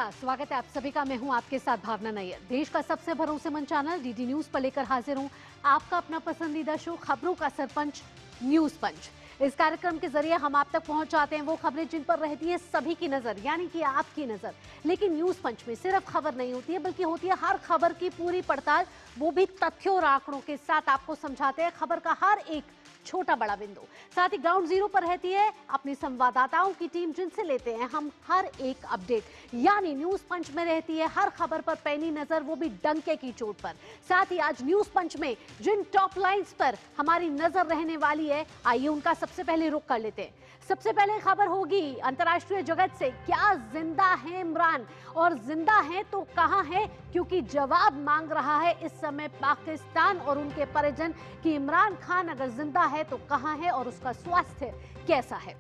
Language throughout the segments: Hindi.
नमस्कार, स्वागत है आप सभी का। मैं हूं आपके साथ भावना नैयर। देश का सबसे भरोसेमंद चैनल डीडी न्यूज पर लेकर हाजिर हूं आपका अपना पसंदीदा शो खबरों का सरपंच न्यूज पंच। इस कार्यक्रम के जरिए हम आप तक पहुंचाते हैं वो खबरें जिन पर रहती है सभी की नजर, यानी कि आपकी नजर। लेकिन न्यूज पंच में सिर्फ खबर नहीं होती है, बल्कि होती है हर खबर की पूरी पड़ताल, वो भी तथ्यों और आंकड़ों के साथ आपको समझाते हैं खबर का हर एक छोटा बड़ा बिंदु। साथ ही ग्राउंड जीरो पर रहती है अपनी संवाददाताओं की टीम, जिनसे लेते हैं हम हर एक अपडेट। यानी न्यूज पंच में रहती है हर खबर पर पैनी नजर, वो भी डंके की चोट पर। साथ ही आज न्यूज पंच में जिन टॉप लाइंस पर हमारी नजर रहने वाली है, आइए उनका सबसे पहले रुख कर लेते हैं। सबसे पहले खबर होगी अंतर्राष्ट्रीय जगत से, क्या जिंदा है इमरान, और जिंदा है तो कहां है, क्योंकि जवाब मांग रहा है इस समय पाकिस्तान और उनके परिजन कि इमरान खान अगर जिंदा है तो कहां है और उसका स्वास्थ्य कैसा है,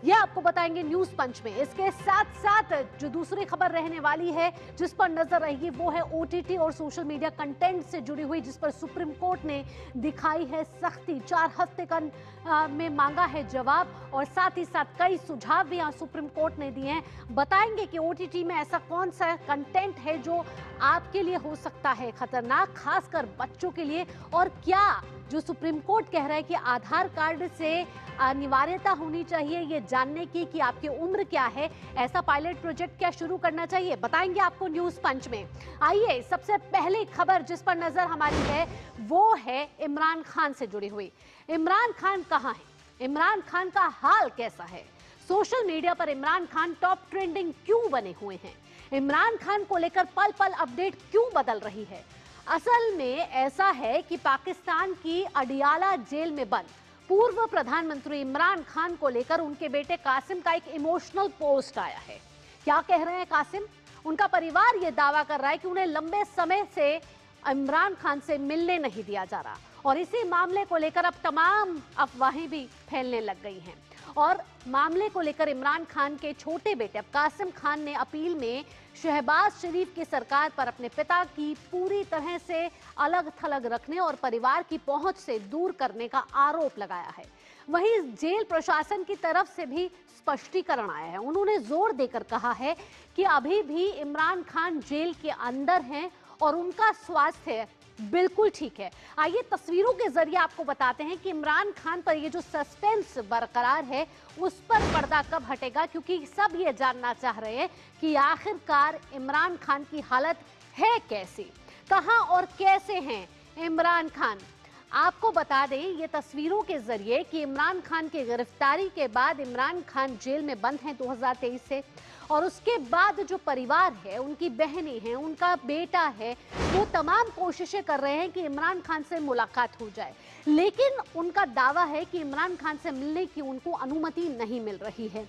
यह आपको बताएंगे न्यूज पंच में। इसके साथ साथ जो दूसरी खबर रहने वाली है जिस पर नजर रहेगी, वो है ओटीटी और सोशल मीडिया कंटेंट से जुड़ी हुई, जिस पर सुप्रीम कोर्ट ने दिखाई है सख्ती। 4 हफ्ते का में मांगा है जवाब, और साथ ही साथ कई सुझाव भी यहाँ सुप्रीम कोर्ट ने दिए हैं। बताएंगे कि ओटीटी में ऐसा कौन सा कंटेंट है जो आपके लिए हो सकता है खतरनाक, खासकर बच्चों के लिए, और क्या जो सुप्रीम कोर्ट कह रहा है कि आधार कार्ड से अनिवार्यता होनी चाहिए ये जानने की कि आपकी उम्र क्या है, ऐसा पायलट प्रोजेक्ट क्या शुरू करना चाहिए, बताएंगे आपको न्यूज पंच में। आइए सबसे पहली खबर जिस पर नजर हमारी है वो है इमरान खान से जुड़ी हुई। इमरान खान कहां है, इमरान खान का हाल कैसा है, सोशल मीडिया पर इमरान खान टॉप ट्रेंडिंग क्यों बने हुए हैं, इमरान खान को लेकर पल पल अपडेट क्यों बदल रही है। असल में ऐसा है कि पाकिस्तान की अडियाला जेल में बंद पूर्व प्रधानमंत्री इमरान खान को लेकर उनके बेटे कासिम का एक इमोशनल पोस्ट आया है। क्या कह रहे हैं कासिम? उनका परिवार यह दावा कर रहा है कि उन्हें लंबे समय से इमरान खान से मिलने नहीं दिया जा रहा, और इसी मामले को लेकर अब तमाम अफवाहें भी फैलने लग गई हैं। और मामले को लेकर इमरान खान के छोटे बेटे अब कासिम खान ने अपील में शहबाज शरीफ की सरकार पर अपने पिता की पूरी तरह से अलग थलग रखने और परिवार की पहुंच से दूर करने का आरोप लगाया है। वहीं जेल प्रशासन की तरफ से भी स्पष्टीकरण आया है। उन्होंने जोर देकर कहा है कि अभी भी इमरान खान जेल के अंदर हैं और उनका स्वास्थ्य बिल्कुल ठीक है। आइए तस्वीरों के जरिए आपको बताते हैं कि इमरान खान पर ये जो सस्पेंस बरकरार है उस पर पर्दा कब हटेगा, क्योंकि सब ये जानना चाह रहे हैं कि आखिरकार इमरान खान की हालत है कैसी, कहां और कैसे हैं इमरान खान। आपको बता दें ये तस्वीरों के जरिए कि इमरान खान की गिरफ्तारी के बाद इमरान खान जेल में बंद हैं 2023 से, और उसके बाद जो परिवार है, उनकी बहनें हैं, उनका बेटा है, वो तमाम कोशिशें कर रहे हैं कि इमरान खान से मुलाकात हो जाए, लेकिन उनका दावा है कि इमरान खान से मिलने की उनको अनुमति नहीं मिल रही है।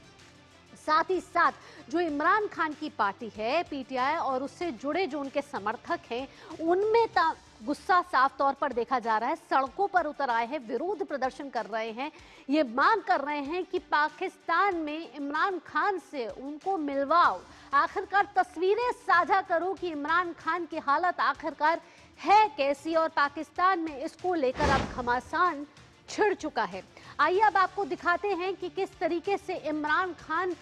साथ ही साथ जो इमरान खान की पार्टी है पीटीआई और उससे जुड़े जो उनके समर्थक हैं, उनमें गुस्सा साफ तौर पर देखा जा रहा है। सड़कों पर उतर आए हैं, विरोध प्रदर्शन कर रहे हैं, ये मांग कर रहे हैं कि पाकिस्तान में इमरान खान से उनको मिलवाओ, आखिरकार तस्वीरें साझा करो कि इमरान खान की हालत आखिरकार है कैसी, और पाकिस्तान में इसको लेकर अब घमासान छिड़ चुका है। आइए अब आपको दिखाते हैं कि किस तरीके से इमरान खान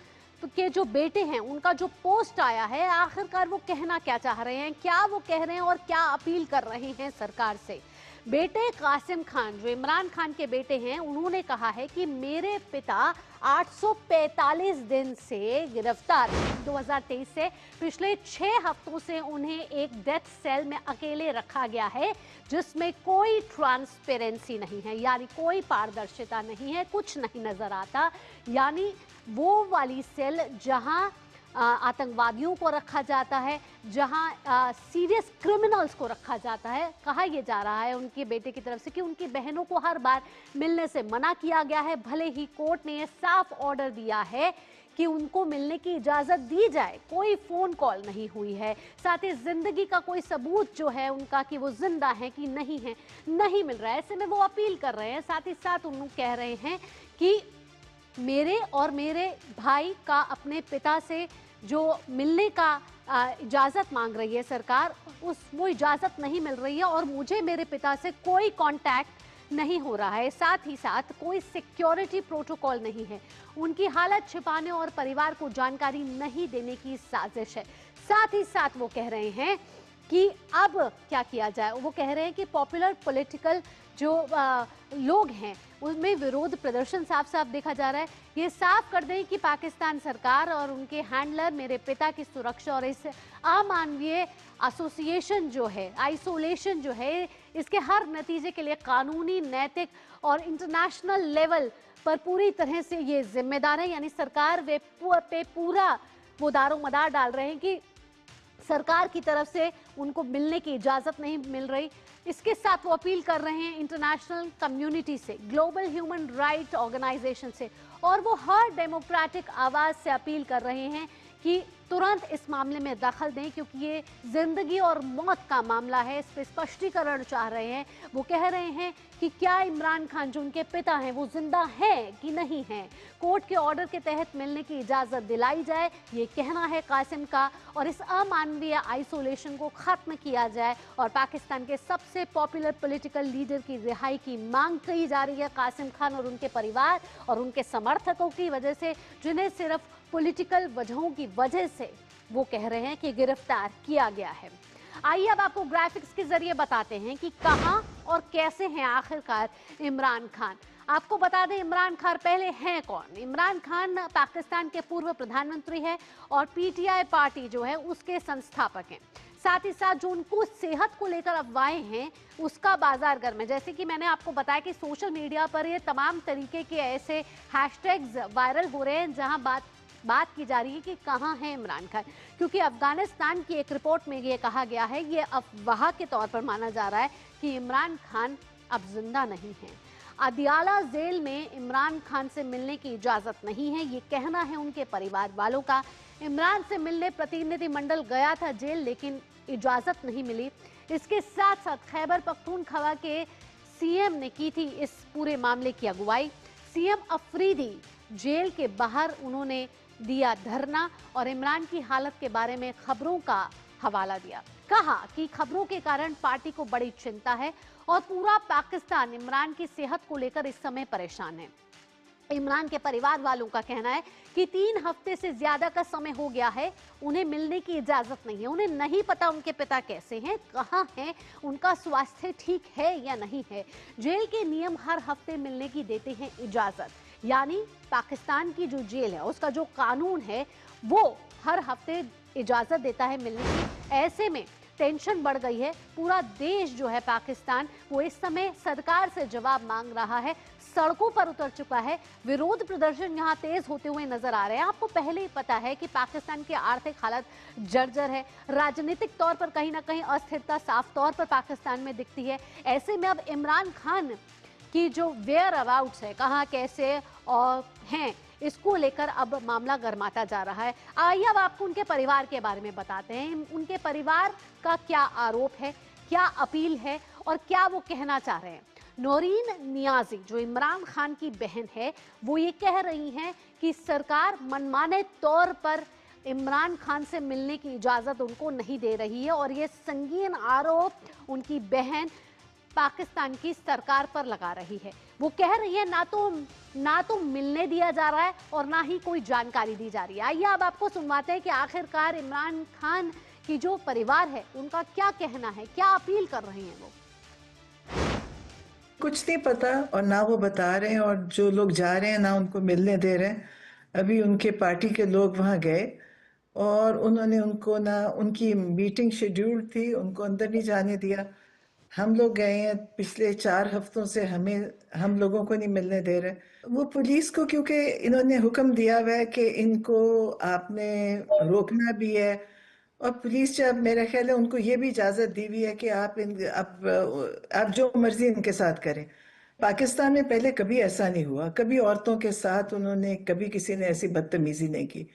के जो बेटे हैं उनका जो पोस्ट आया है, आखिरकार वो कहना क्या चाह रहे हैं, क्या वो कह रहे हैं और क्या अपील कर रहे हैं सरकार से। बेटे कासिम खान जो इमरान खान के बेटे हैं, उन्होंने कहा है कि मेरे पिता 845 दिन से गिरफ्तार हैं 2023 से। पिछले 6 हफ्तों से उन्हें एक डेथ सेल में अकेले रखा गया है, जिसमें कोई ट्रांसपेरेंसी नहीं है, यानी कोई पारदर्शिता नहीं है, कुछ नहीं नजर आता। यानी वो वाली सेल जहां आतंकवादियों को रखा जाता है, जहां सीरियस क्रिमिनल्स को रखा जाता है। कहा यह जा रहा है उनके बेटे की तरफ से कि उनकी बहनों को हर बार मिलने से मना किया गया है, भले ही कोर्ट ने यह साफ ऑर्डर दिया है कि उनको मिलने की इजाजत दी जाए, कोई फोन कॉल नहीं हुई है। साथ ही जिंदगी का कोई सबूत जो है उनका कि वो जिंदा है कि नहीं है, नहीं मिल रहा है। ऐसे में वो अपील कर रहे हैं। साथ ही साथ उन लोग कह रहे हैं कि मेरे और मेरे भाई का अपने पिता से जो मिलने का इजाज़त मांग रही है सरकार, वो इजाज़त नहीं मिल रही है, और मुझे मेरे पिता से कोई कांटेक्ट नहीं हो रहा है। साथ ही साथ कोई सिक्योरिटी प्रोटोकॉल नहीं है। उनकी हालत छिपाने और परिवार को जानकारी नहीं देने की साजिश है। साथ ही साथ वो कह रहे हैं कि अब क्या किया जाए। वो कह रहे हैं कि पॉपुलर पॉलिटिकल जो लोग हैं उनमें विरोध प्रदर्शन साफ साफ देखा जा रहा है। ये साफ कर दें कि पाकिस्तान सरकार और उनके हैंडलर मेरे पिता की सुरक्षा और इस अमानवीय एसोसिएशन जो है, आइसोलेशन जो है, इसके हर नतीजे के लिए कानूनी, नैतिक और इंटरनेशनल लेवल पर पूरी तरह से ये जिम्मेदार है। यानी सरकार पे पूरा वो दारोमदार डाल रहे हैं कि सरकार की तरफ से उनको मिलने की इजाजत नहीं मिल रही। इसके साथ वो अपील कर रहे हैं इंटरनेशनल कम्युनिटी से, ग्लोबल ह्यूमन राइट ऑर्गेनाइजेशन से, और वो हर डेमोक्रेटिक आवाज से अपील कर रहे हैं कि तुरंत इस मामले में दखल दें, क्योंकि ये जिंदगी और मौत का मामला है। इस पर स्पष्टीकरण चाह रहे हैं। वो कह रहे हैं कि क्या इमरान खान जो उनके पिता हैं वो जिंदा हैं कि नहीं हैं, कोर्ट के ऑर्डर के तहत मिलने की इजाजत दिलाई जाए, ये कहना है कासिम का, और इस अमानवीय आइसोलेशन को खत्म किया जाए और पाकिस्तान के सबसे पॉपुलर पॉलिटिकल लीडर की रिहाई की मांग की जा रही है। कासिम खान और उनके परिवार और उनके समर्थकों की वजह से, जिन्हें सिर्फ पॉलिटिकल वजहों की वजह से वो कह रहे हैं कि गिरफ्तार किया गया है। आइए अब आपको ग्राफिक्स के जरिए बताते हैं कि कहां और कैसे हैं आखिरकार इमरान खान। आपको बता दें इमरान खान पहले हैं कौन। इमरान खान पाकिस्तान के पूर्व प्रधानमंत्री है और पीटीआई पार्टी जो है उसके संस्थापक हैं। साथ ही साथ जो उनको सेहत को लेकर अफवाहें हैं उसका बाजार गर्म है। जैसे कि मैंने आपको बताया कि सोशल मीडिया पर ये तमाम तरीके के ऐसे हैशटैग्स वायरल हो रहे हैं जहां बात की जा रही है कि कहां है इमरान खान, क्योंकि अफगानिस्तान की एक रिपोर्ट में ये कहा गया है, ये अफवाह के तौर पर माना जा रहा है कि इमरान खान अब जिंदा नहीं है। अदियाला जेल में इमरान खान से मिलने की इजाजत नहीं है, ये कहना है उनके परिवार वालों का। इमरान से मिलने प्रतिनिधिमंडल गया था जेल, लेकिन इजाजत नहीं मिली। इसके साथ साथ खैबर पख्तूनख्वा के सीएम ने की थी इस पूरे मामले की अगुवाई। सीएम अफरीदी जेल के बाहर उन्होंने दिया धरना और इमरान की हालत के बारे में खबरों का हवाला दिया। कहा कि खबरों के कारण पार्टी को बड़ी चिंता है और पूरा पाकिस्तान इमरान की सेहत को लेकर इस समय परेशान है। इमरान के परिवार वालों का कहना है कि 3 हफ्ते से ज्यादा का समय हो गया है, उन्हें मिलने की इजाजत नहीं है। उन्हें नहीं पता उनके पिता कैसे हैं, कहां हैं, उनका स्वास्थ्य ठीक है या नहीं है। जेल के नियम हर हफ्ते मिलने की देते हैं इजाजत, यानी पाकिस्तान की जो जेल है उसका जो कानून है वो हर हफ्ते इजाजत देता है मिलने की। ऐसे में टेंशन बढ़ गई है। पूरा देश जो है पाकिस्तान वो इस समय सरकार से जवाब मांग रहा है, सड़कों पर उतर चुका है। विरोध प्रदर्शन यहाँ तेज होते हुए नजर आ रहे हैं। आपको पहले ही पता है कि पाकिस्तान की आर्थिक हालत जर्जर है, राजनीतिक तौर पर कहीं ना कहीं अस्थिरता साफ तौर पर पाकिस्तान में दिखती है। ऐसे में अब इमरान खान की जो वेयर अबाउट्स है, कहाँ कैसे और हैं, इसको लेकर अब मामला गरमाता जा रहा है। आइए अब आपको उनके परिवार के बारे में बताते हैं। उनके परिवार का क्या आरोप है, क्या अपील है और क्या वो कहना चाह रहे हैं। नौरीन नियाजी जो इमरान खान की बहन है, वो ये कह रही हैं कि सरकार मनमाने तौर पर इमरान खान से मिलने की इजाजत उनको नहीं दे रही है और ये संगीन आरोप उनकी बहन पाकिस्तान की सरकार पर लगा रही है। वो कह रही है ना तो मिलने दिया जा रहा है और ना ही कोई जानकारी दी जा रही है। आइए अब आपको सुनवाते हैं कि आखिरकार इमरान खान की जो परिवार है उनका क्या कहना है, क्या अपील कर रहे हैं वो। कुछ नहीं पता और ना वो बता रहे हैं, और जो लोग जा रहे हैं ना उनको मिलने दे रहे हैं। अभी उनके पार्टी के लोग वहाँ गए और उन्होंने उनको ना, उनकी मीटिंग शेड्यूल थी, उनको अंदर नहीं जाने दिया। हम लोग गए हैं पिछले 4 हफ्तों से, हम लोगों को नहीं मिलने दे रहे। वो पुलिस को, क्योंकि इन्होंने हुक्म दिया हुआ है कि इनको आपने रोकना भी है, और पुलिस जब, मेरा ख्याल है उनको ये भी इजाजत दी हुई है कि आप जो मर्जी इनके साथ करें। पाकिस्तान में पहले कभी ऐसा नहीं हुआ, कभी औरतों के साथ उन्होंने, कभी किसी ने ऐसी बदतमीजी नहीं की।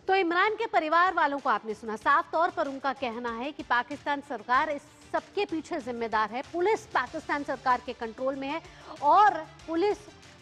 तो इमरान के परिवार वालों को आपने सुना, साफ तौर पर उनका कहना है कि पाकिस्तान सरकार इस सबके पीछे जिम्मेदार है। पुलिस पाकिस्तान सरकार के कंट्रोल में है और पुलिस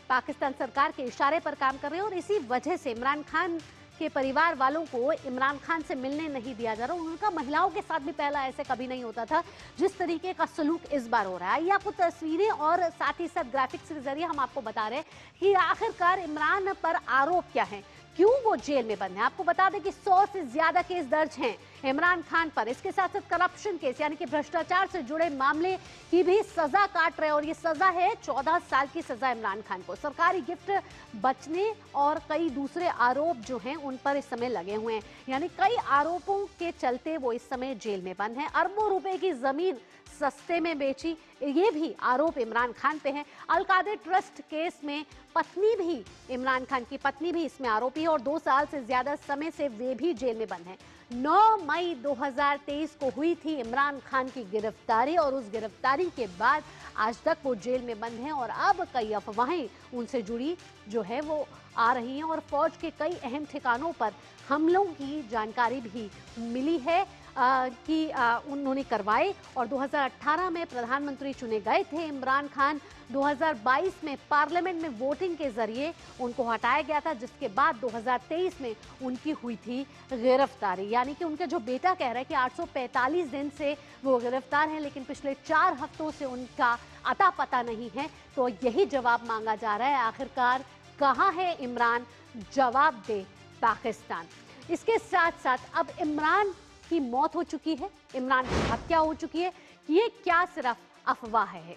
पाकिस्तान सरकार के इशारे पर काम कर रही है और इसी वजह से इमरान खान के परिवार वालों को इमरान खान से मिलने नहीं दिया जा रहा। उनका महिलाओं के साथ भी पहला ऐसे कभी नहीं होता था जिस तरीके का सलूक इस बार हो रहा है। ये आपको तस्वीरें और साथ ही साथ ग्राफिक्स के जरिए हम आपको बता रहे हैं कि आखिरकार इमरान पर आरोप क्या है, क्यों वो जेल में बंद है। आपको बता दें कि 100 से ज्यादा केस दर्ज हैं इमरान खान पर। इसके साथ साथ करप्शन केस यानी कि भ्रष्टाचार से जुड़े मामले की भी सजा काट रहे हैं और ये सजा है 14 साल की सजा इमरान खान को। सरकारी गिफ्ट बचने और कई दूसरे आरोप जो हैं उन पर इस समय लगे हुए हैं, यानी कई आरोपों के चलते वो इस समय जेल में बंद है। अरबों रुपए की जमीन सस्ते में बेची, ये भी आरोप इमरान खान पे है। अलकादर ट्रस्ट केस में पत्नी भी, इमरान खान की पत्नी भी इसमें आरोपी है और 2 साल से ज्यादा समय से वे भी जेल में बंद हैं। 9 मई 2023 को हुई थी इमरान खान की गिरफ्तारी और उस गिरफ्तारी के बाद आज तक वो जेल में बंद हैं और अब कई अफवाहें उनसे जुड़ी जो है वो आ रही हैं और फौज के कई अहम ठिकानों पर हमलों की जानकारी भी मिली है कि उन्होंने करवाए और 2018 में प्रधानमंत्री चुने गए थे इमरान खान। 2022 में पार्लियामेंट में वोटिंग के जरिए उनको हटाया गया था, जिसके बाद 2023 में उनकी हुई थी गिरफ्तारी। यानी कि उनका जो बेटा कह रहा है कि 845 दिन से वो गिरफ्तार हैं, लेकिन पिछले 4 हफ्तों से उनका अता पता नहीं है। तो यही जवाब मांगा जा रहा है, आखिरकार कहाँ है इमरान, जवाब दे पाकिस्तान। इसके साथ साथ अब इमरान की मौत हो चुकी है, इमरान की हत्या हो चुकी है, ये क्या सिर्फ अफवाह है?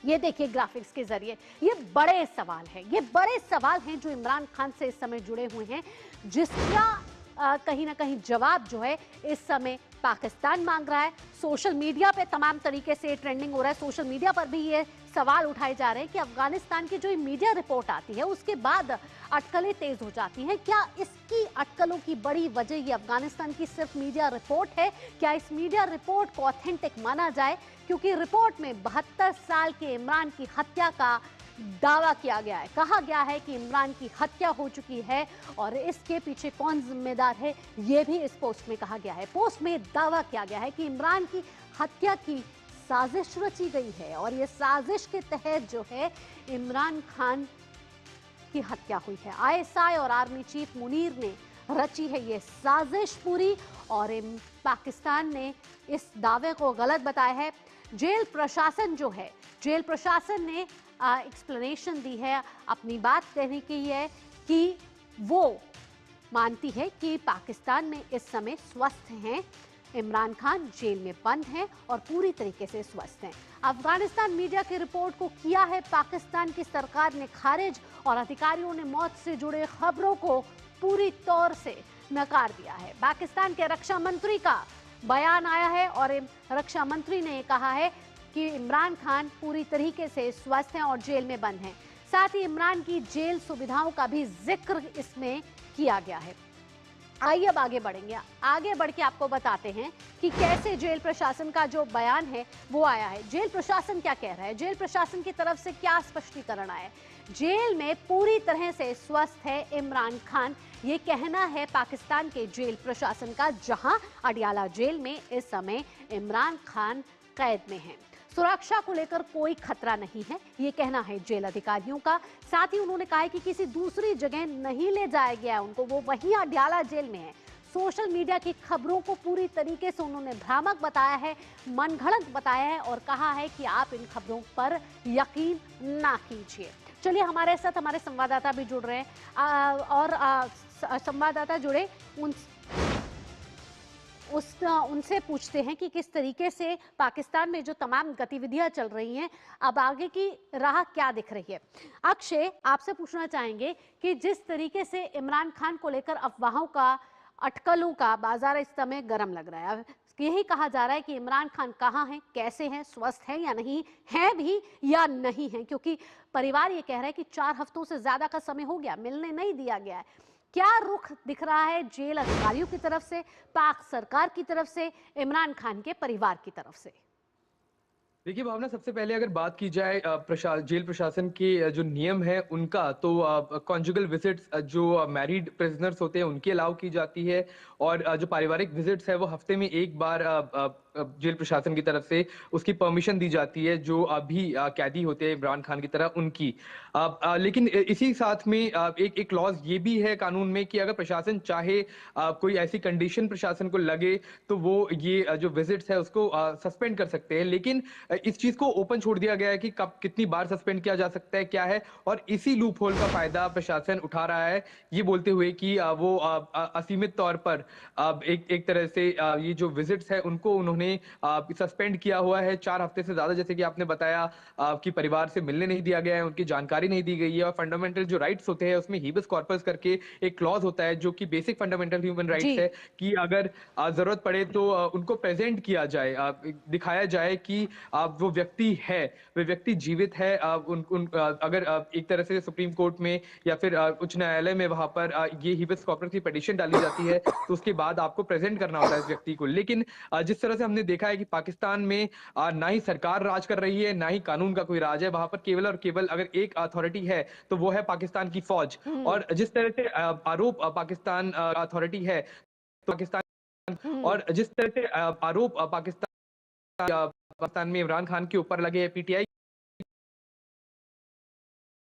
ये देखिए ग्राफिक्स के जरिए, ये बड़े सवाल है, ये बड़े सवाल हैं जो इमरान खान से इस समय जुड़े हुए हैं, जिसका कहीं ना कहीं जवाब जो है इस समय पाकिस्तान मांग रहा है। सोशल मीडिया पे तमाम तरीके से ट्रेंडिंग हो रहा है, सोशल मीडिया पर भी ये सवाल उठाए जा रहे हैं कि अफगानिस्तान की जो मीडिया रिपोर्ट आती है उसके बाद अटकलें तेज हो जाती हैं। क्या इसकी अटकलों की बड़ी वजह ये अफगानिस्तान की सिर्फ मीडिया रिपोर्ट है? क्या इस मीडिया रिपोर्ट को ऑथेंटिक माना जाए? क्योंकि रिपोर्ट में 72 साल के इमरान की हत्या का दावा किया गया है, कहा गया है कि इमरान की हत्या हो चुकी है और इसके पीछे कौन जिम्मेदार है ये भी इस पोस्ट में कहा गया है। पोस्ट में दावा किया गया है कि इमरान की हत्या की साजिश रची गई है और ये साजिश के तहत जो है इमरान खान की हत्या हुई है। आईएसआई और आर्मी चीफ मुनीर ने रची है ये साजिश पूरी और पाकिस्तान ने इस दावे को गलत बताया है। जेल प्रशासन जो है, जेल प्रशासन ने एक्सप्लेनेशन दी है, अपनी बात कहने की है कि वो मानती है कि पाकिस्तान में इस समय स्वस्थ हैं, इमरान खान जेल में बंद हैं और पूरी तरीके से स्वस्थ हैं। अफगानिस्तान मीडिया की रिपोर्ट को किया है पाकिस्तान की सरकार ने खारिज और अधिकारियों ने मौत से जुड़े खबरों को पूरी तौर से नकार दिया है। पाकिस्तान के रक्षा मंत्री का बयान आया है और रक्षा मंत्री ने कहा है कि इमरान खान पूरी तरीके से स्वस्थ हैं और जेल में बंद हैं। साथ ही इमरान की जेल सुविधाओं का भी जिक्र इसमें किया गया है। आइए अब आगे बढ़ेंगे, आगे बढ़ के आपको बताते हैं कि कैसे जेल प्रशासन का जो बयान है वो आया है। जेल प्रशासन क्या कह रहा है, जेल प्रशासन की तरफ से क्या स्पष्टीकरण आया है। जेल में पूरी तरह से स्वस्थ है इमरान खान, ये कहना है पाकिस्तान के जेल प्रशासन का, जहां अडियाला जेल में इस समय इमरान खान कैद में हैं। सुरक्षा को लेकर कोई खतरा नहीं है, ये कहना है जेल अधिकारियों का। साथ ही उन्होंने कहा है कि किसी दूसरी जगह नहीं ले जाया गया उनको, वो वहीं अडियाला जेल में है। सोशल मीडिया की खबरों को पूरी तरीके से उन्होंने भ्रामक बताया है, मनगढ़ंत बताया है और कहा है कि आप इन खबरों पर यकीन ना कीजिए। चलिए हमारे साथ हमारे संवाददाता भी जुड़ रहे हैं और संवाददाता जुड़े उनसे पूछते हैं कि किस तरीके से पाकिस्तान में जो तमाम गतिविधियां चल रही हैं, अब आगे की राह क्या दिख रही है। अक्षय, आपसे पूछना चाहेंगे कि जिस तरीके से इमरान खान को लेकर अफवाहों का, अटकलों का बाजार इस समय गर्म लग रहा है, यही कहा जा रहा है कि इमरान खान कहाँ हैं, कैसे हैं, स्वस्थ हैं या नहीं, हैं भी या नहीं हैं, क्योंकि परिवार ये कह रहा है कि 4 हफ्तों से ज्यादा का समय हो गया, मिलने नहीं दिया गया है। क्या रुख दिख रहा है जेल अधिकारियों की तरफ से, पाक सरकार की तरफ से, इमरान खान के परिवार की तरफ से? देखिए भावना, सबसे पहले अगर बात की जाए जेल प्रशासन के जो नियम है उनका, तो कॉन्जुगल विजिट्स जो मैरिड प्रिजनर्स होते हैं उनकी अलाउ की जाती है और जो पारिवारिक विजिट्स है वो हफ्ते में एक बार जेल प्रशासन की तरफ से उसकी परमिशन दी जाती है, जो अभी कैदी होते हैं इमरान खान की तरह उनकी। लेकिन इसी साथ में एक एक क्लॉज ये भी है कानून में कि अगर प्रशासन चाहे, कोई ऐसी कंडीशन प्रशासन को लगे, तो वो ये जो विजिट्स है उसको सस्पेंड कर सकते हैं। लेकिन इस चीज को ओपन छोड़ दिया गया है कि कब कितनी बार सस्पेंड किया जा सकता है, क्या है, और इसी लूप होल का फायदा प्रशासन उठा रहा है, ये बोलते हुए कि वो असीमित तौर पर एक एक तरह से ये जो विजिट्स है उनको उन्होंने सस्पेंड किया हुआ है 4 हफ्ते से ज्यादा। जैसे कि आपने बताया कि परिवार से मिलने नहीं दिया गया है, उनकी जानकारी नहीं दी गई है, और फंडामेंटल जो राइट्स होते हैं उसमें हीबस कॉर्पस करके एक क्लॉज होता है जो कि बेसिक फंडामेंटल ह्यूमन राइट्स जी। है कि अगर जरूरत पड़े तो उनको प्रेजेंट किया जाए, दिखाया जाए कि वो व्यक्ति है, वे व्यक्ति जीवित है। अगर एक तरह से सुप्रीम कोर्ट में या फिर उच्च न्यायालय में वहां पर ये हीबस कॉर्पस की पिटीशन डाली जाती है, तो उसके बाद आपको प्रेजेंट करना होता है इस व्यक्ति को। लेकिन जिस तरह से हमने देखा है कि पाकिस्तान में ना ही सरकार राज कर रही है, ना ही कानून का कोई राज है, वहां पर केवल और केवल अगर एक अथॉरिटी है तो वो है पाकिस्तान की फौज। और जिस तरह से आरोप पाकिस्तान अथॉरिटी है, तो पाकिस्तान, और जिस तरह से आरोप पाकिस्तान में इमरान खान के ऊपर लगे, पीटीआई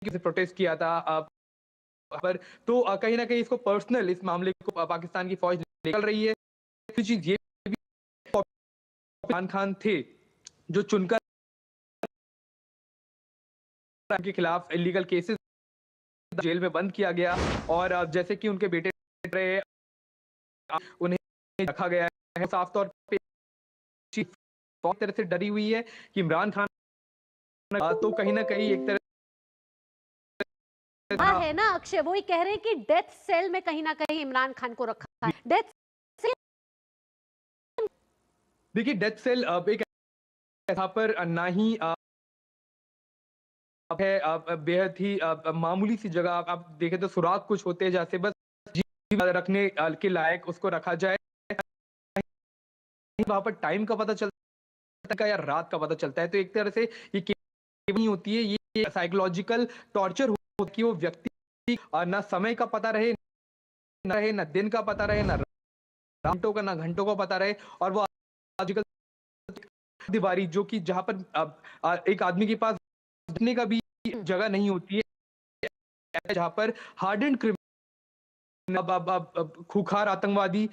से प्रोटेस्ट किया था पर, तो कहीं ना कहीं इसको पर्सनल, इस मामले को पाकिस्तान की फौज निकल रही है। दूसरी चीज ये भी, इमरान खान थे जो चुनकर के खिलाफ इलीगल केसेस जेल में बंद किया गया, और जैसे कि उनके बेटे रहे, उन्हें रखा गया है। साफ तौर पे बहुत तरह से डरी हुई है कि इमरान खान तो कहीं ना कहीं एक तरह है ना अक्षय, वही कह रहे हैं कि डेथ सेल में कहीं ना कहीं इमरान खान को रखा है। डेथ सेल, देखिए डेथ सेल एक ऐसा पर ना ही है बेहद ही मामूली सी जगह। आप देखें तो सुराग कुछ होते हैं जैसे बस रखने के लायक उसको रखा जाए। वहां पर टाइम का पता चलता है या रात का पता चलता है, तो एक तरह से ये नहीं होती है, ये साइकोलॉजिकल टॉर्चर हो कि वो व्यक्ति ना समय का पता रहे, ना दिन का पता रहे, ना घंटों का, ना घंटों का पता रहे, और वो आजकल दीवारी जो कि जहां पर एक आदमी के पास बैठने का भी जगह नहीं होती है, जहां पर हार्डेंड क्रिमिनल, खूंखार आतंकवादी,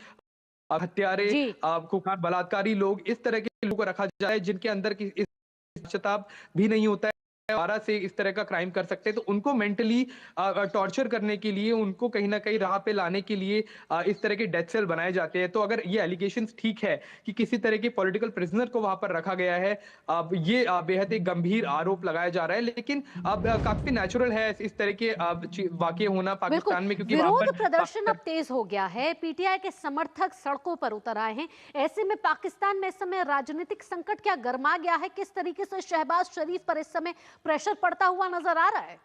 हत्यारे, जी। खूंखार बलात्कारी लोग, इस तरह के लोगों को रखा जाए जिनके अंदर की इस शताब भी नहीं होता है, दोबारा से इस तरह का क्राइम कर सकते हैं। तो उनको मेंटली टॉर्चर करने के लिए, उनको कहीं ना कहीं राह पे लाने के लिए इस तरह के डेथ सेल बनाए जाते हैं। तो अगर ये एलिगेशंस ठीक है कि किसी तरह के पॉलिटिकल प्रिजनर को वहां पर रखा गया है, अब ये बेहद एक गंभीर आरोप लगाया जा रहा है। लेकिन अब काफी नेचुरल है इस तरह के वाकये होना बिल्कुल, पाकिस्तान में, क्योंकि वहां विरोध पर प्रदर्शन अब तेज हो गया है, पीटीआई के समर्थक सड़कों पर उतर आए हैं। ऐसे में पाकिस्तान में इस समय राजनीतिक संकट क्या गर्मा गया है? किस तरीके से शहबाज शरीफ पर इस समय प्रेशर पड़ता हुआ नजर आ रहा है?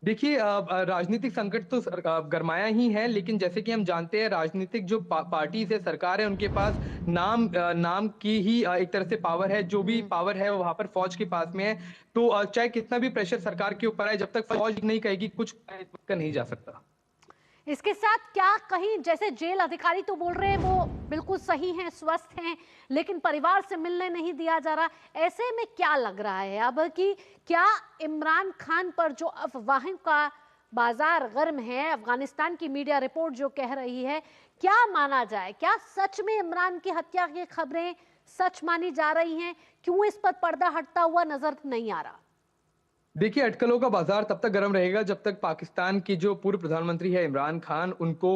देखिए राजनीतिक संकट तो गरमाया ही है, लेकिन जैसे कि हम जानते हैं राजनीतिक जो पार्टीज है, सरकार है, उनके पास नाम की ही एक तरह से पावर है। जो भी पावर है वो वहां पर फौज के पास में है। तो चाहे कितना भी प्रेशर सरकार के ऊपर आए, जब तक फौज नहीं कहेगी कुछ कर नहीं जा सकता। इसके साथ क्या कहीं, जैसे जेल अधिकारी तो बोल रहे हैं वो बिल्कुल सही हैं, स्वस्थ हैं, लेकिन परिवार से मिलने नहीं दिया जा रहा, ऐसे में क्या लग रहा है अब कि क्या इमरान खान पर जो अफवाहों का बाजार गर्म है, अफगानिस्तान की मीडिया रिपोर्ट जो कह रही है, क्या माना जाए? क्या सच में इमरान की हत्या की खबरें सच मानी जा रही हैं? क्यों इस पर पर्दा हटता हुआ नजर नहीं आ रहा? देखिए अटकलों का बाजार तब तक गर्म रहेगा जब तक पाकिस्तान की जो पूर्व प्रधानमंत्री है इमरान खान, उनको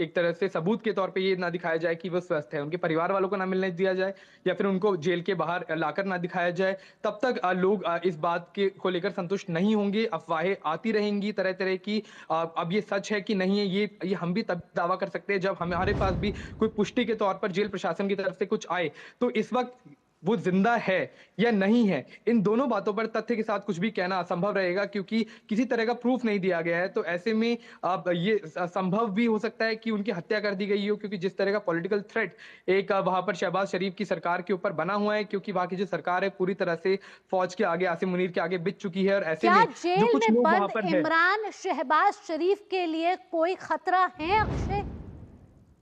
एक तरह से सबूत के तौर पे ये ना दिखाया जाए कि वो स्वस्थ है, उनके परिवार वालों को ना मिलने दिया जाए, या फिर उनको जेल के बाहर लाकर ना दिखाया जाए, तब तक लोग इस बात के को लेकर संतुष्ट नहीं होंगे। अफवाहें आती रहेंगी तरह तरह की। अब ये सच है कि नहीं है, ये हम भी तब दावा कर सकते हैं जब हमारे पास भी कोई पुष्टि के तौर पर जेल प्रशासन की तरफ से कुछ आए। तो इस वक्त वो जिंदा है या नहीं है, इन दोनों बातों पर तथ्य के साथ कुछ भी कहना असंभव रहेगा, क्योंकि किसी तरह का प्रूफ नहीं दिया गया है। तो ऐसे में अब ये संभव भी हो सकता है कि उनकी हत्या कर दी गई हो, क्योंकि जिस तरह का पॉलिटिकल थ्रेट एक वहां पर शहबाज शरीफ की सरकार के ऊपर बना हुआ है, क्योंकि वहां की जो सरकार है पूरी तरह से फौज के आगे, आसिम मुनीर के आगे बिक चुकी है। और ऐसे क्या में जो जेल कुछ में लोग वहां बंद पर है, इमरान शहबाज शरीफ के लिए कोई खतरा है अक्षय?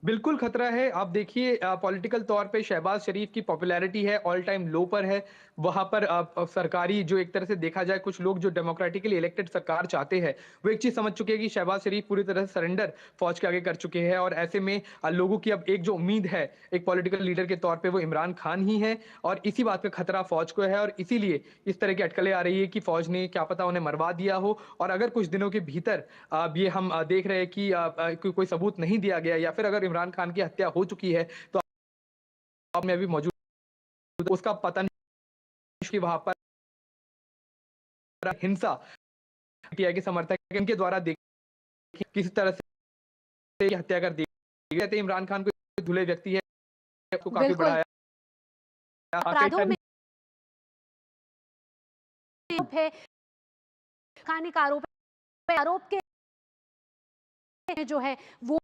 बिल्कुल खतरा है। आप देखिए पॉलिटिकल तौर पे शहबाज शरीफ की पॉपुलैरिटी है ऑल टाइम लो पर है। वहाँ पर सरकारी जो एक तरह से देखा जाए कुछ लोग जो डेमोक्रेटिकली इलेक्टेड सरकार चाहते हैं, वो एक चीज़ समझ चुके हैं कि शहबाज शरीफ पूरी तरह से सरेंडर फ़ौज के आगे कर चुके हैं और ऐसे में लोगों की अब एक जो उम्मीद है एक पॉलिटिकल लीडर के तौर पे वो इमरान खान ही हैं और इसी बात का खतरा फ़ौज को है और इसीलिए इस तरह की अटकलें आ रही है कि फ़ौज ने क्या पता उन्हें मरवा दिया हो और अगर कुछ दिनों के भीतर ये हम देख रहे हैं कि कोई सबूत नहीं दिया गया या फिर अगर इमरान खान की हत्या हो चुकी है तो आप में अभी मौजूद उसका पता नहीं कि वहां पर हिंसा पीटीआई के समर्थक इनके द्वारा देखी किसी तरह से हत्या कर दी गई। इमरान खान को धुले व्यक्ति है उसको काफी बिल्कुल बढ़ाया अपराधों में है, खाने का आरोप है, आरोप के जो है वो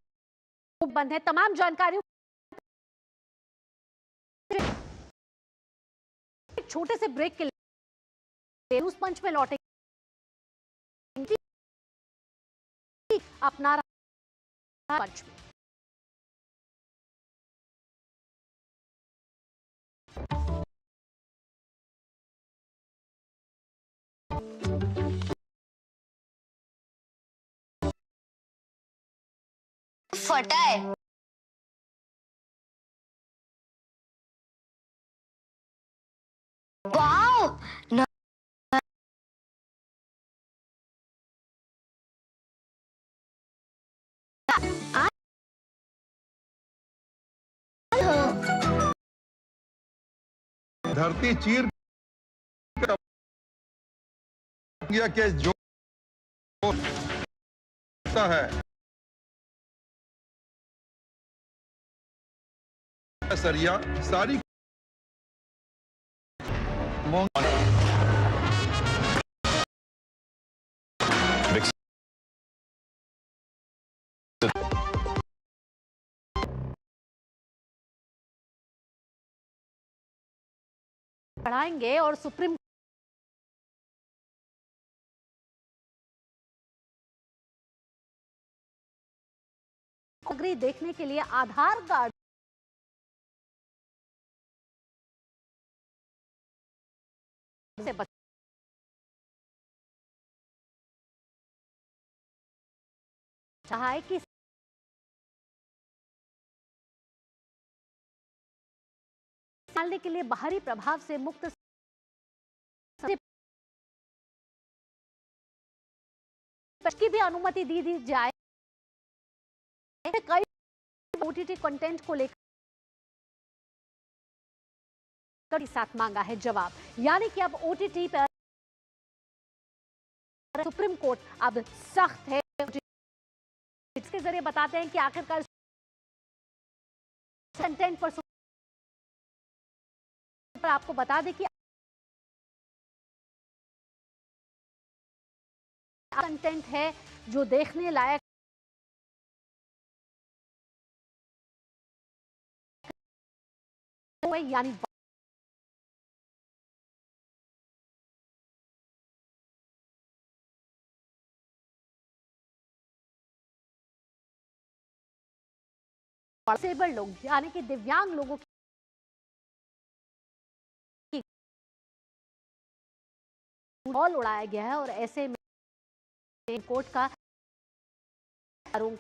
बंद है। तमाम जानकारियों एक छोटे से ब्रेक के लिए न्यूज पंच में लौटेंगे अपना पंच में। फटा है। वाओ न... धरती चीर के जो है सरिया सारी बढ़ाएंगे और सुप्रीम देखने के लिए आधार कार्ड से चाहा है कि डालने के लिए बाहरी प्रभाव से मुक्त की भी अनुमति दी जाए। कई ओटीटी कंटेंट को लेकर साथ मांगा है जवाब, यानी कि अब ओटीटी पर सुप्रीम कोर्ट अब सख्त है। इसके जरिए बताते हैं कि आखिरकार कंटेंट पर आपको बता दें कि कंटेंट है जो देखने लायक यानी डिसेबल्ड लोग यानी कि दिव्यांग लोगों की बॉल उड़ाया गया है और ऐसे में कोर्ट का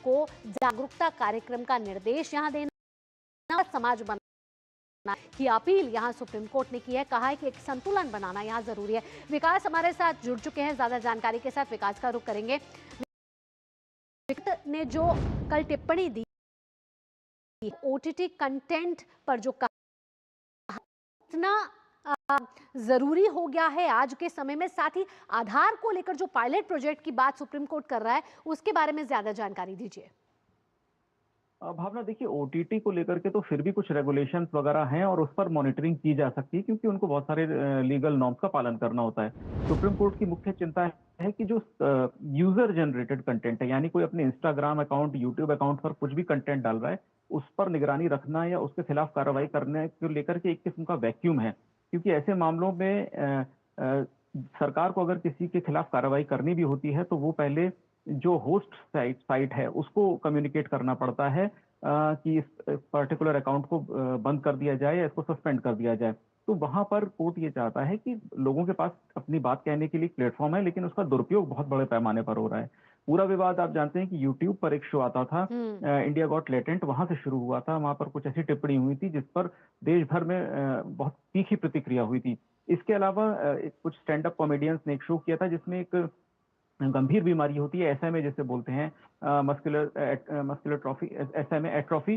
को जागरूकता कार्यक्रम का निर्देश यहां देना, समाज बनाना की अपील यहां सुप्रीम कोर्ट ने की है। कहा है कि एक संतुलन बनाना यहां जरूरी है। विकास हमारे साथ जुड़ चुके हैं, ज्यादा जानकारी के साथ विकास का रुख करेंगे। ने जो कल टिप्पणी दी ओटीटी कंटेंट पर जो कहा इतना जरूरी हो गया है आज के समय में, साथ ही आधार को लेकर जो पायलट प्रोजेक्ट की बात सुप्रीम कोर्ट कर रहा है उसके बारे में ज्यादा जानकारी दीजिए। भावना, देखिए ओटीटी को लेकर के तो फिर भी कुछ रेगुलेशंस वगैरह हैं और उस पर मॉनिटरिंग की जा सकती है क्योंकि उनको बहुत सारे लीगल नॉर्म्स का पालन करना होता है। सुप्रीम कोर्ट की मुख्य चिंता है कि जो यूजर जनरेटेड कंटेंट है, यानी कोई अपने इंस्टाग्राम अकाउंट, यूट्यूब अकाउंट पर कुछ भी कंटेंट डाल रहा है, उस पर निगरानी रखना या उसके खिलाफ कार्रवाई करने को लेकर के एक किस्म का वैक्यूम है। क्योंकि ऐसे मामलों में सरकार को अगर किसी के खिलाफ कार्रवाई करनी भी होती है तो वो पहले जो होस्ट साइट है उसको कम्युनिकेट करना पड़ता है कि इस पर्टिकुलर अकाउंट को बंद कर दिया जाए या इसको सस्पेंड कर दिया जाए। तो वहां पर कोर्ट ये चाहता है कि लोगों के पास अपनी बात कहने के लिए एक प्लेटफॉर्म है, लेकिन उसका दुरुपयोग बहुत बड़े पैमाने पर हो रहा है। पूरा विवाद आप जानते हैं कि यूट्यूब पर एक शो आता था, इंडिया गॉट टैलेंट, वहां से शुरू हुआ था। वहां पर कुछ ऐसी टिप्पणी हुई थी जिस पर देश भर में बहुत तीखी प्रतिक्रिया हुई थी। इसके अलावा कुछ स्टैंड अप कॉमेडियंस ने एक शो किया था जिसमें एक गंभीर बीमारी होती है, एसएमए जिसे बोलते हैं, मस्कुलर ट्रॉफी, एसएमए एट्रोफी,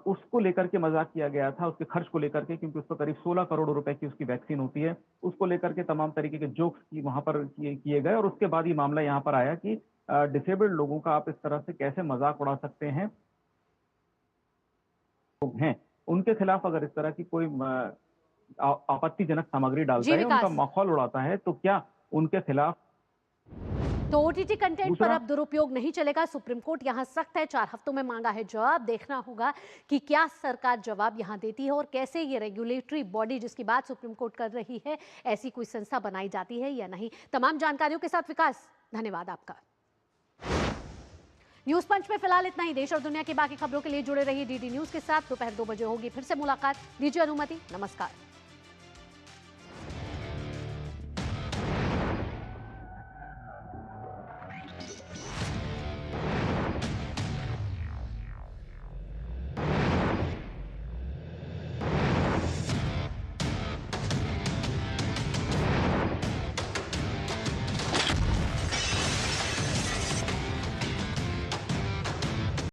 उसको लेकर के मजाक किया गया था, उसके खर्च को लेकर के, क्योंकि उस पर करीब 16 करोड़ रुपए की उसकी वैक्सीन होती है। उसको लेकर के तमाम तरीके के जोक्स की वहां पर किए गए और उसके बाद ये मामला यहाँ पर आया कि डिसेबल्ड लोगों का आप इस तरह से कैसे मजाक उड़ा सकते हैं। लोग हैं उनके खिलाफ अगर इस तरह की कोई आपत्तिजनक सामग्री डालता है, उनका माहौल उड़ाता है, तो क्या उनके खिलाफ। तो ओटीटी कंटेंट पर अब दुरुपयोग नहीं चलेगा। सुप्रीम कोर्ट यहां सख्त है, 4 हफ्तों में मांगा है जवाब। देखना होगा कि क्या सरकार जवाब यहां देती है और कैसे ये रेगुलेटरी बॉडी जिसकी बात सुप्रीम कोर्ट कर रही है, ऐसी कोई संस्था बनाई जाती है या नहीं। तमाम जानकारियों के साथ विकास, धन्यवाद आपका। न्यूज पंच में फिलहाल इतना ही। देश और दुनिया की बाकी खबरों के लिए जुड़े रहिए डीडी न्यूज के साथ। दोपहर 2 बजे होगी फिर से मुलाकात। दीजिए अनुमति, नमस्कार।